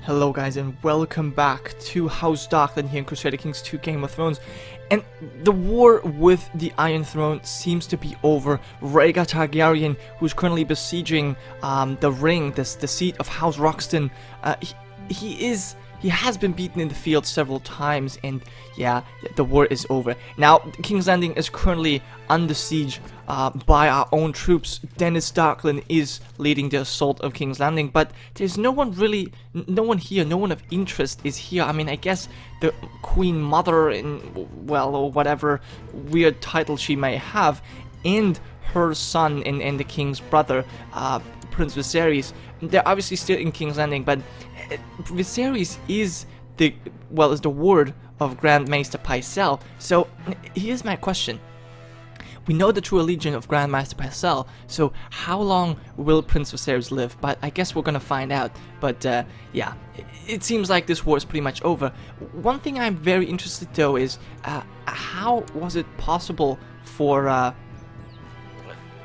Hello guys and welcome back to House Darklyn here in Crusader Kings 2 Game of Thrones. And the war with the Iron Throne seems to be over. Rhaegar Targaryen, who's currently besieging the ring, the seat of House Darklyn, he has been beaten in the field several times, and yeah, the war is over. Now, King's Landing is currently under siege by our own troops. Dennis Darklyn is leading the assault of King's Landing, but there's no one here, no one of interest is here. I mean, I guess the Queen Mother, well, or whatever weird title she may have, and her son and the King's brother, Prince Viserys. They're obviously still in King's Landing, but Viserys is the ward of Grand Maester Pycelle. So here's my question. We know the true allegiance of Grand Maester Pycelle, so how long will Prince Viserys live? But I guess we're gonna find out. But yeah, it seems like this war is pretty much over. One thing I'm very interested though is how was it possible for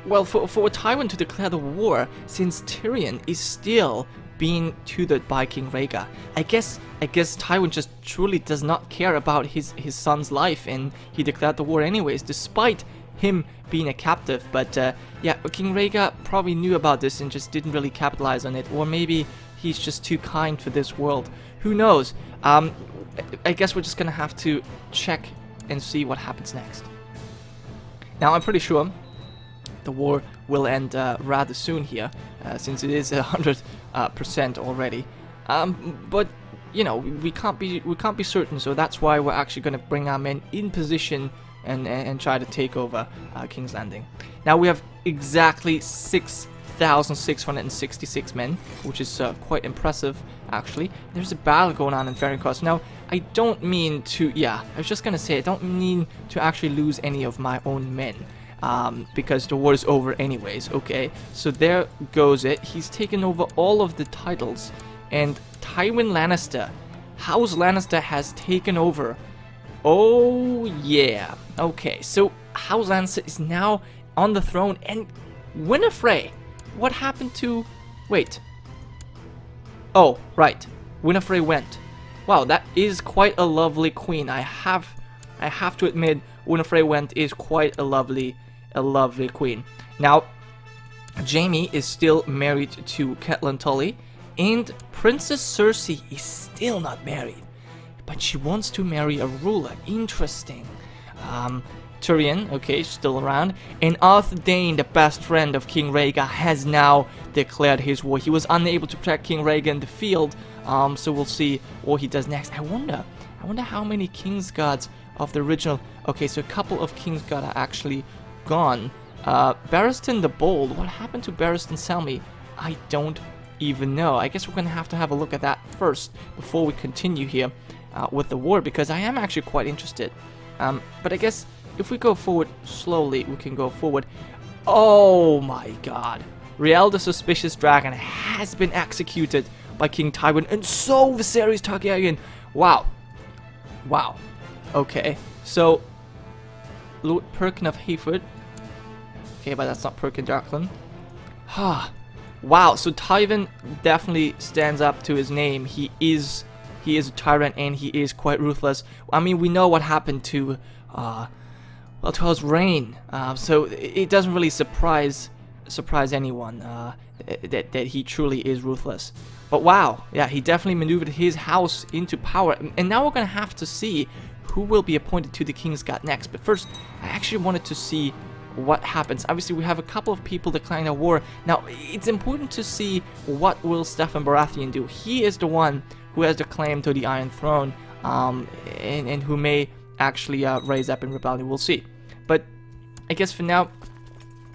Tywin to declare the war, since Tyrion is still being tutored by King Rhaegar. I guess Tywin just truly does not care about his son's life, and he declared the war anyways, despite him being a captive. But yeah, King Rhaegar probably knew about this and just didn't really capitalize on it, or maybe he's just too kind for this world. Who knows? I guess we're just gonna have to check and see what happens next. Now, I'm pretty sure the war will end rather soon here, since it is 100% already. But you know, we can't be certain, so that's why we're actually going to bring our men in position and try to take over King's Landing. Now we have exactly 6,666 men, which is quite impressive actually. There's a battle going on in Ferry Cross. Now, I don't mean to, I was just gonna say, I don't mean to actually lose any of my own men. Because the war is over anyways, okay? So there goes it. He's taken over all of the titles, and Tywin Lannister, House Lannister has taken over. Oh yeah. Okay, so House Lannister is now on the throne, and Winifred, what happened to... Wait. Oh, right. Winifred went. Wow, that is quite a lovely queen. I have to admit, Winifred Went is quite a lovely queen. Now, Jaime is still married to Catelyn Tully, and Princess Cersei is still not married, but she wants to marry a ruler. Interesting. Tyrion, okay, still around, and Arthur Dayne, the best friend of King Rhaegar, has now declared his war. He was unable to protect King Rhaegar in the field, so we'll see what he does next. I wonder how many Kingsguards of the original... Okay, so a couple of Kingsguard are actually gone. Barristan the Bold, what happened to Barristan Selmy? I don't even know. I guess we're gonna have to have a look at that first before we continue here with the war, because I am actually quite interested. But I guess if we go forward slowly, we can go forward. Oh my god. Riel the Suspicious Dragon has been executed by King Tywin, and so Viserys Targaryen. Wow. Wow. Okay, so Lord Perkin of Hayford. Okay, but that's not Perkin Darklyn. Wow, so Tywin definitely stands up to his name. He is a tyrant, and he is quite ruthless. I mean, we know what happened to to his reign. So it doesn't really surprise anyone that he truly is ruthless. But wow, yeah, he definitely maneuvered his house into power. And now we're gonna have to see who will be appointed to the Kingsguard next. But first, I actually wanted to see what happens. Obviously, we have a couple of people declaring a war. Now, it's important to see what will Steffon Baratheon do. He is the one who has the claim to the Iron Throne, and who may actually raise up in rebellion. We'll see. But I guess for now,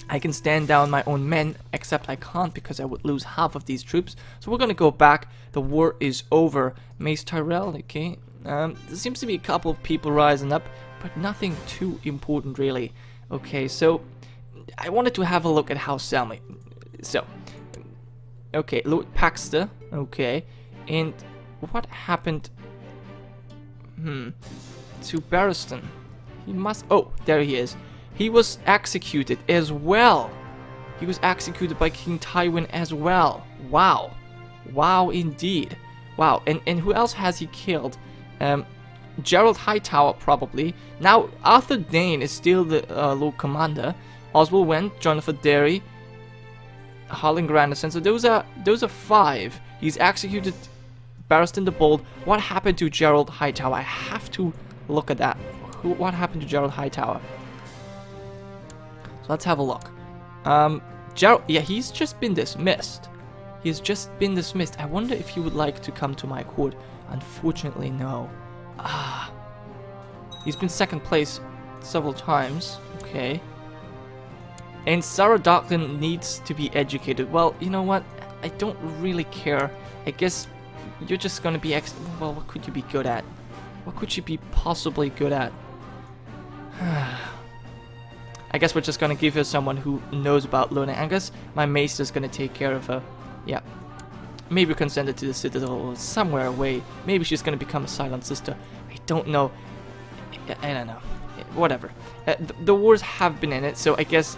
I can stand down my own men, except I can't because I would lose half of these troops. So we're gonna go back. The war is over. Mace Tyrell, okay. There seems to be a couple of people rising up, but nothing too important really. Okay, so I wanted to have a look at House Selmy. So, okay, Lord Paxter, okay, and what happened to Barristan? He must... Oh, there he is. He was executed as well. He was executed by King Tywin as well. Wow. Wow, indeed. Wow, and who else has he killed? Gerald Hightower, probably. Now, Arthur Dane is still the Lord Commander. Oswald Went, Jonathan Derry, Harlan Grandison. So those are 5. He's executed Barristan the Bold. What happened to Gerald Hightower? I have to look at that. What happened to Gerald Hightower? So let's have a look. Gerald, yeah, he's just been dismissed. He's just been dismissed. I wonder if he would like to come to my court. Unfortunately, no. He's been second place several times. Okay. And Sarah Darklyn needs to be educated. Well, you know what? I don't really care. I guess you're just gonna be well, what could you be good at? What could you be possibly good at? I guess we're just gonna give her someone who knows about learning. I guess my maester's gonna take care of her. Yeah. Maybe we can send her to the Citadel or somewhere away. Maybe she's gonna become a Silent Sister. I don't know. I don't know. Whatever. The wars have been in it, so I guess,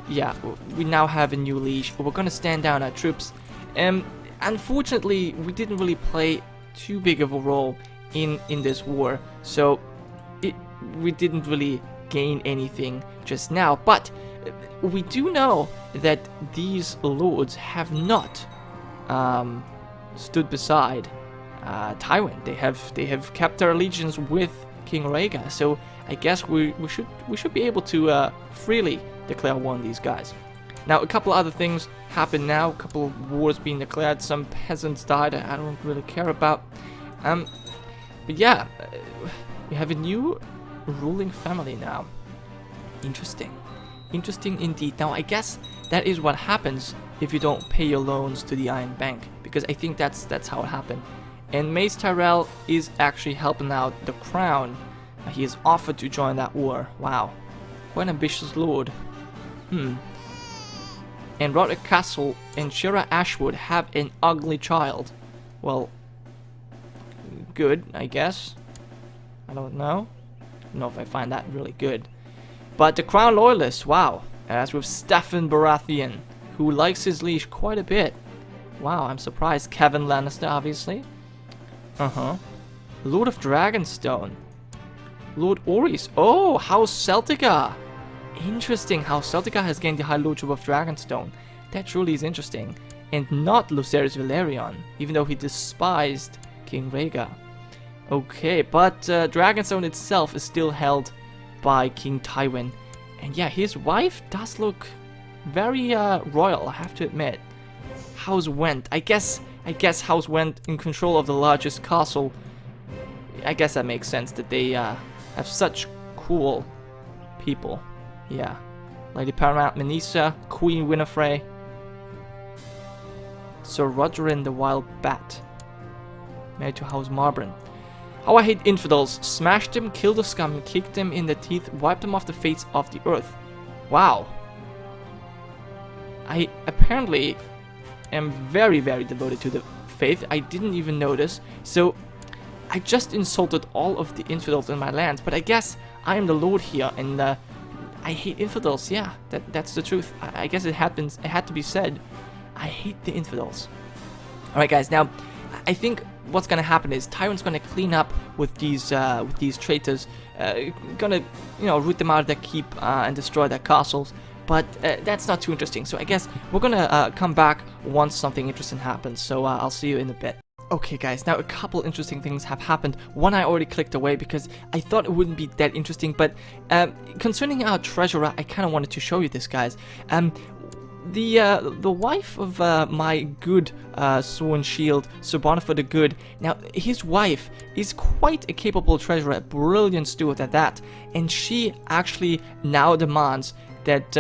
yeah, we now have a new leash. We're gonna stand down our troops. Unfortunately, we didn't really play too big of a role in this war, so we didn't really gain anything just now. But we do know that these lords have not stood beside Tywin. They have kept their allegiance with King Rhaegar. So I guess we should be able to freely declare war on these guys. Now, a couple other things happen now. A couple of wars being declared. Some peasants died. I don't really care about. But yeah, we have a new ruling family now. Interesting. Interesting indeed. Now, I guess that is what happens if you don't pay your loans to the Iron Bank, because I think that's how it happened. And Mace Tyrell is actually helping out the crown. He has offered to join that war. Wow. Quite an ambitious lord. And Roderick Castle and Shira Ashwood have an ugly child. Well, good, I guess. I don't know. I don't know if I find that really good. But the Crown Loyalists, wow. As with Stefan Baratheon, who likes his liege quite a bit. Wow, I'm surprised. Kevin Lannister, obviously. Lord of Dragonstone. Lord Orys. Oh, House Celtica. Interesting. House Celtica has gained the High Lordship of Dragonstone. That truly is interesting. And not Lucerys Velaryon, even though he despised King Rhaegar. Okay, but Dragonstone itself is still held by King Tywin. And yeah, his wife does look very royal, I have to admit. House Went. I guess House Went in control of the largest castle. I guess that makes sense that they have such cool people. Yeah. Lady Paramount Menisa, Queen Winifred, Sir Rogerin the Wild Bat. Married to House Marbrand. How I hate infidels. Smashed them, killed the scum, kicked them in the teeth, wiped them off the face of the earth. Wow. I apparently am very, very devoted to the faith. I didn't even notice. So I just insulted all of the infidels in my lands. But I guess I am the lord here, and I hate infidels. Yeah, that's the truth. I guess it happens. It had to be said. I hate the infidels. All right, guys. Now, I think what's gonna happen is Tywin's gonna clean up with these traitors. Gonna, root them out of their keep and destroy their castles. But that's not too interesting. So I guess we're gonna come back once something interesting happens. So I'll see you in a bit. Okay, guys, now a couple interesting things have happened. One I already clicked away because I thought it wouldn't be that interesting, but concerning our treasurer, I kind of wanted to show you this, guys. The wife of my good Sworn Shield, Sir Bonifer the Good, now his wife is quite a capable treasurer, a brilliant steward at that, and she actually now demands that,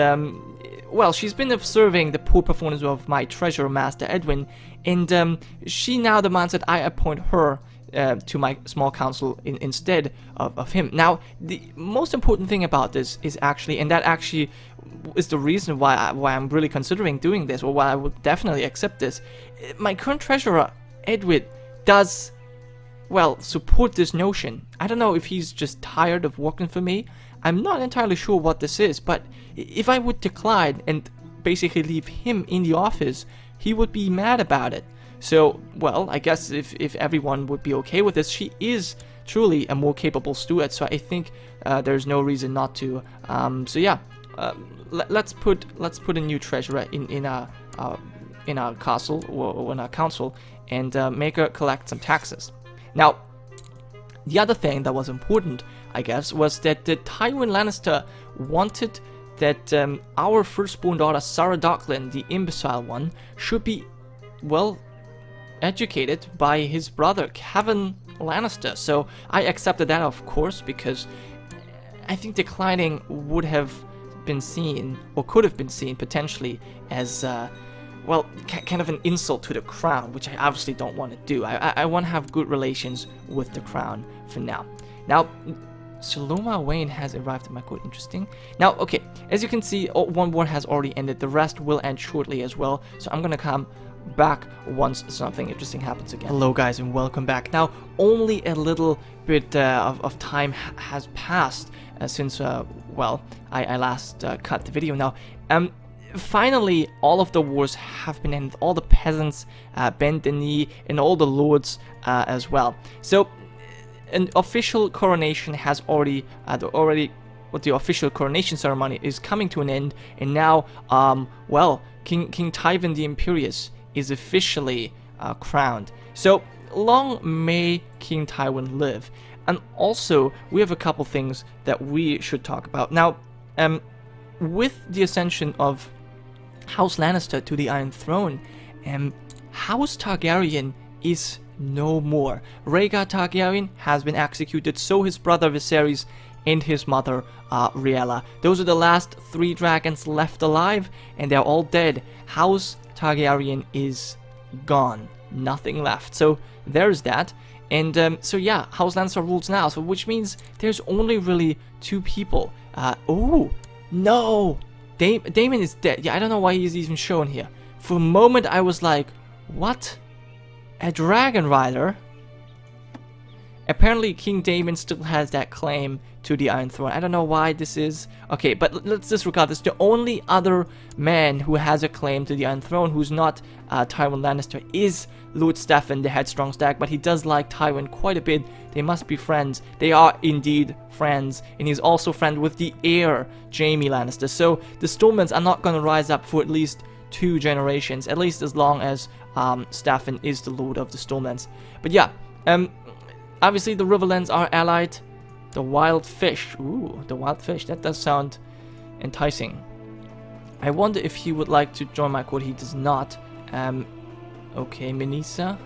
well, she's been observing the poor performance of my treasurer master Edwin, and she now demands that I appoint her to my small council instead of him. Now, the most important thing about this is actually, and that actually is the reason why I'm really considering doing this, or why I would definitely accept this. My current treasurer, Edwin, does, well, support this notion. I don't know if he's just tired of working for me. I'm not entirely sure what this is, but if I would decline and basically leave him in the office, he would be mad about it. So, well, I guess if everyone would be okay with this, she is truly a more capable steward. So I think there's no reason not to. So yeah, let's put a new treasurer in our castle or in our council and make her collect some taxes. Now, the other thing that was important, I guess, was that Tywin Lannister wanted that our firstborn daughter, Sarah Darklyn, the imbecile one, should be, well, educated by his brother, Kevin Lannister. So I accepted that, of course, because I think declining would have been seen, or could have been seen, potentially, as, well, kind of an insult to the crown, which I obviously don't want to do. I want to have good relations with the crown for now. Now, Saloma Wayne has arrived at my court. Interesting. Now, okay, as you can see, one war has already ended. The rest will end shortly as well. So I'm going to come back once something interesting happens again. Hello guys, and welcome back. Now, only a little bit of time has passed since, well, I last cut the video. Now, finally, all of the wars have been ended. All the peasants bent the knee, and all the lords as well. So, an official coronation has already, the official coronation ceremony is coming to an end, and now, well, King Tywin the Imperious is officially crowned. So, long may King Tywin live. And also, we have a couple things that we should talk about. Now, with the ascension of House Lannister to the Iron Throne, House Targaryen is no more. Rhaegar Targaryen has been executed, so his brother Viserys and his mother Rhaella. Those are the last 3 dragons left alive, and they're all dead. House Targaryen is gone. Nothing left. So there's that. And so yeah, House Lannister rules now, so which means there's only really 2 people. Oh, no! Daemon is dead. Yeah, I don't know why he's even shown here. For a moment I was like, what? A dragon rider? Apparently King Daemon still has that claim to the Iron Throne. I don't know why this is. Okay, but let's disregard this. The only other man who has a claim to the Iron Throne who's not Tywin Lannister is Lord Steffan, the Headstrong Stag, but he does like Tywin quite a bit. They must be friends. They are indeed friends, and he's also friend with the heir, Jaime Lannister. So the Stormlands are not going to rise up for at least 2 generations, at least as long as Steffan is the Lord of the Stormlands. But yeah, obviously the Riverlands are allied. The wild fish. Ooh, the wild fish. That does sound enticing. I wonder if he would like to join my court. He does not. Okay, Minisa.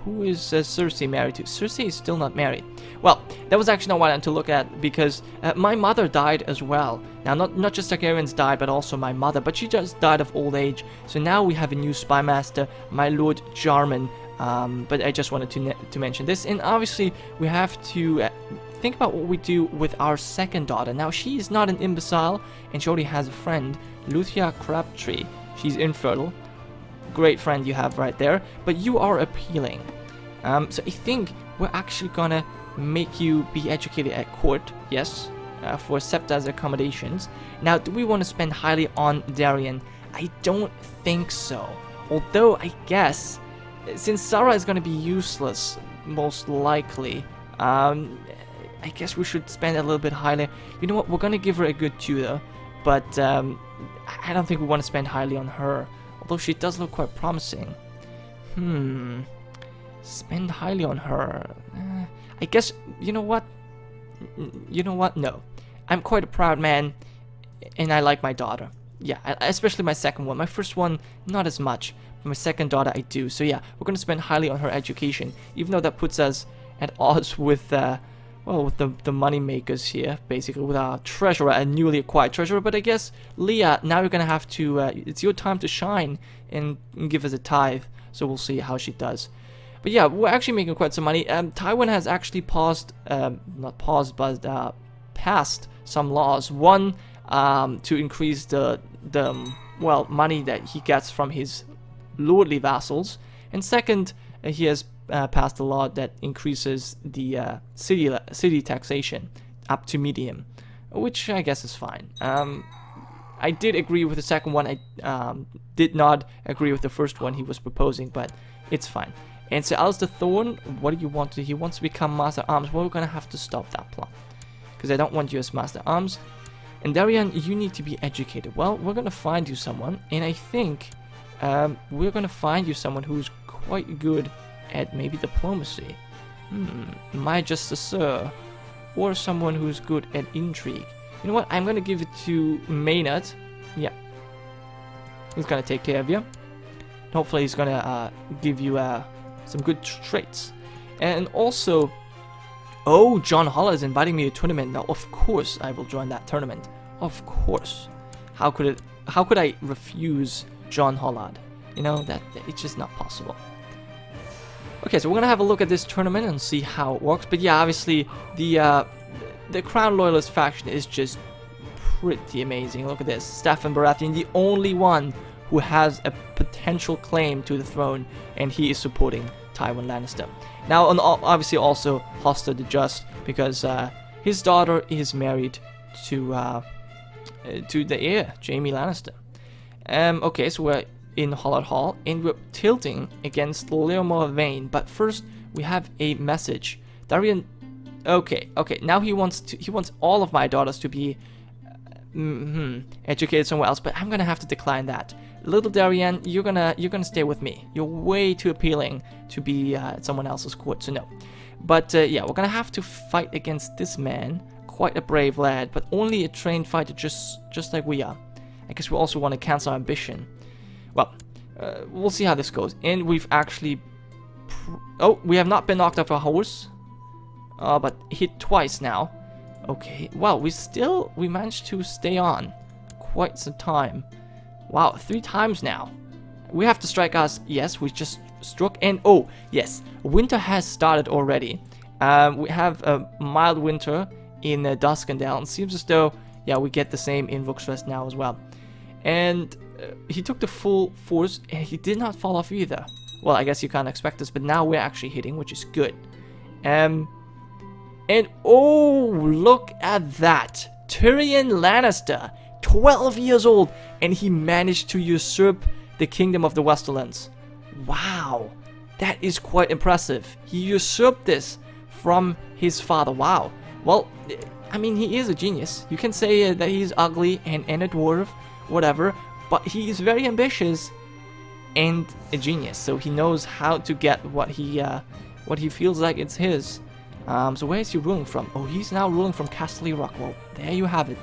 Who is Cersei married to? Cersei is still not married. Well, that was actually not what I wanted to look at, because my mother died as well. Now, not just Targaryens died, but also my mother. But she just died of old age. So now we have a new spy master, my Lord Jarman. But I just wanted to mention this. And obviously, we have to think about what we do with our second daughter. Now, she is not an imbecile, and she already has a friend, Luthia Crabtree. She's infertile. Great friend you have right there. But you are appealing. So I think we're actually gonna make you be educated at court. Yes, for Septa's accommodations. Now, do we want to spend highly on Darien? I don't think so. Although, I guess, since Sarah is going to be useless, most likely, I guess we should spend a little bit highly. You know what, we're going to give her a good tutor, but I don't think we want to spend highly on her, although she does look quite promising. Spend highly on her. I guess, you know what? No. I'm quite a proud man, and I like my daughter. Yeah, especially my second one. My first one, not as much. My second daughter, I do. So yeah, we're going to spend highly on her education, even though that puts us at odds with, well, with the money makers here, basically, with our treasurer, a newly acquired treasurer. But I guess, Leah, now you're going to have to, it's your time to shine and give us a tithe. So we'll see how she does. But yeah, we're actually making quite some money. Tywin has actually passed some laws. One, to increase the well, money that he gets from his lordly vassals, and second, he has passed a law that increases the city taxation up to medium, which I guess is fine. I did agree with the second one. I did not agree with the first one he was proposing, but it's fine. And so Alistair Thorne, what do you want to do? He wants to become Master Arms. Well, we're going to have to stop that plot, because I don't want you as Master Arms. And Darian, you need to be educated. Well, we're going to find you someone, and I think we're going to find you someone who's quite good at maybe diplomacy. My Justice Sir, or someone who's good at intrigue. You know what? I'm going to give it to Maynard. Yeah. He's going to take care of you. Hopefully he's going to give you some good traits. And also, oh, John Holler is inviting me to a tournament. Now, of course I will join that tournament. Of course. How could I refuse John Hollard? You know, that it's just not possible. Okay, so we're going to have a look at this tournament and see how it works. But yeah, obviously, the Crown Loyalist faction is just pretty amazing. Look at this. Stefan Baratheon, the only one who has a potential claim to the throne, and he is supporting Tywin Lannister. Now, obviously also Hoster the Just, because his daughter is married to the heir, Jaime Lannister. Okay, so we're in Hollard Hall, and we're tilting against Leomor Vane. But first, we have a message. Darian, okay. Now he wants all of my daughters to be educated somewhere else, but I'm gonna have to decline that. Little Darian, you're gonna stay with me. You're way too appealing to be at someone else's court, so no. But yeah, we're gonna have to fight against this man. Quite a brave lad, but only a trained fighter, just like we are. I guess we also want to cancel our ambition. Well, we'll see how this goes. And we've actually... we have not been knocked off our horse. But hit twice now. Okay, well, we managed to stay on quite some time. Wow, 3 times now. We have to strike us. Yes, we just struck. And oh, yes, winter has started already. We have a mild winter in Duskendale. And it seems as though, yeah, we get the same in Rooksrest now as well. And he took the full force, and he did not fall off either. Well, I guess you can't expect this, but now we're actually hitting, which is good. And oh, look at that. Tyrion Lannister, 12 years old, and he managed to usurp the Kingdom of the Westerlands. Wow, that is quite impressive. He usurped this from his father. Wow. Well, I mean, he is a genius. You can say that he's ugly and a dwarf, whatever, but he is very ambitious and a genius. So he knows how to get what he feels like it's his. So where is he ruling from? Oh, he's now ruling from Castle Rockwell. There you have it.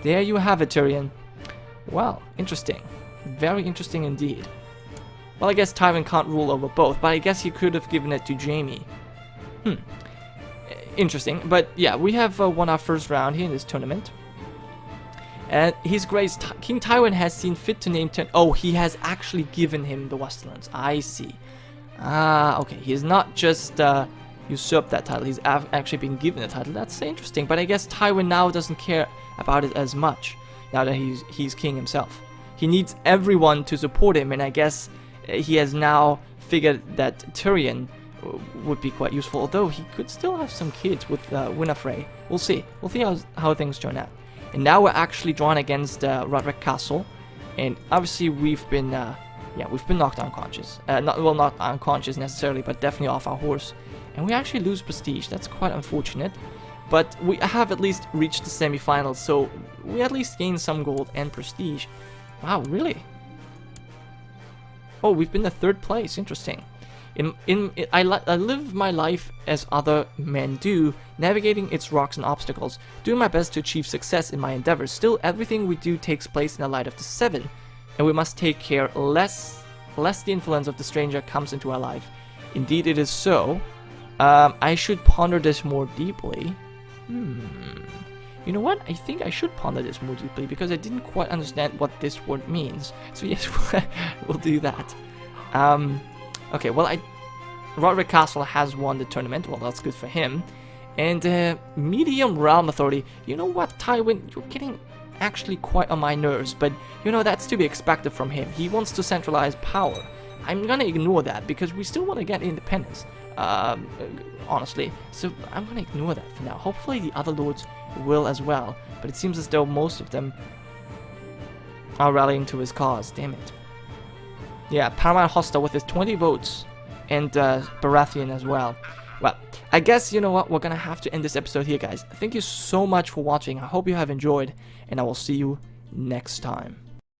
There you have it, Tyrion. Well, interesting. Very interesting indeed. Well, I guess Tywin can't rule over both, but I guess he could have given it to Jaime. Interesting. But yeah, we have won our first round here in this tournament. And His Grace King Tywin has seen fit to name 10. Oh, he has actually given him the Westerlands. I see. Okay. He's not just usurped that title. He's actually been given the title. That's interesting. But I guess Tywin now doesn't care about it as much now that he's king himself. He needs everyone to support him, and I guess he has now figured that Tyrion would be quite useful, although he could still have some kids with Winifred. We'll see. We'll see how things turn out. And now we're actually drawn against Roderick Castle, and obviously we've been knocked unconscious. Not unconscious necessarily, but definitely off our horse. And we actually lose prestige. That's quite unfortunate. But we have at least reached the semifinals, so we at least gained some gold and prestige. Wow, really? Oh, we've been in 3rd place. Interesting. I live my life as other men do, navigating its rocks and obstacles, doing my best to achieve success in my endeavors. Still, everything we do takes place in the light of the 7, and we must take care lest the influence of the stranger comes into our life. Indeed, it is so. I should ponder this more deeply. You know what? I think I should ponder this more deeply because I didn't quite understand what this word means. So yes, we'll do that. Okay, well, Roderick Castle has won the tournament. Well, that's good for him. And Medium Realm Authority. You know what, Tywin? You're getting actually quite on my nerves, but you know, that's to be expected from him. He wants to centralize power. I'm gonna ignore that because we still want to get independence. Honestly, so I'm gonna ignore that for now. Hopefully the other lords will as well, but it seems as though most of them are rallying to his cause. Damn it. Yeah, Paramount Hostile with his 20 votes. And Baratheon as well. Well, I guess, you know what, we're gonna have to end this episode here, guys. Thank you so much for watching. I hope you have enjoyed, and I will see you next time.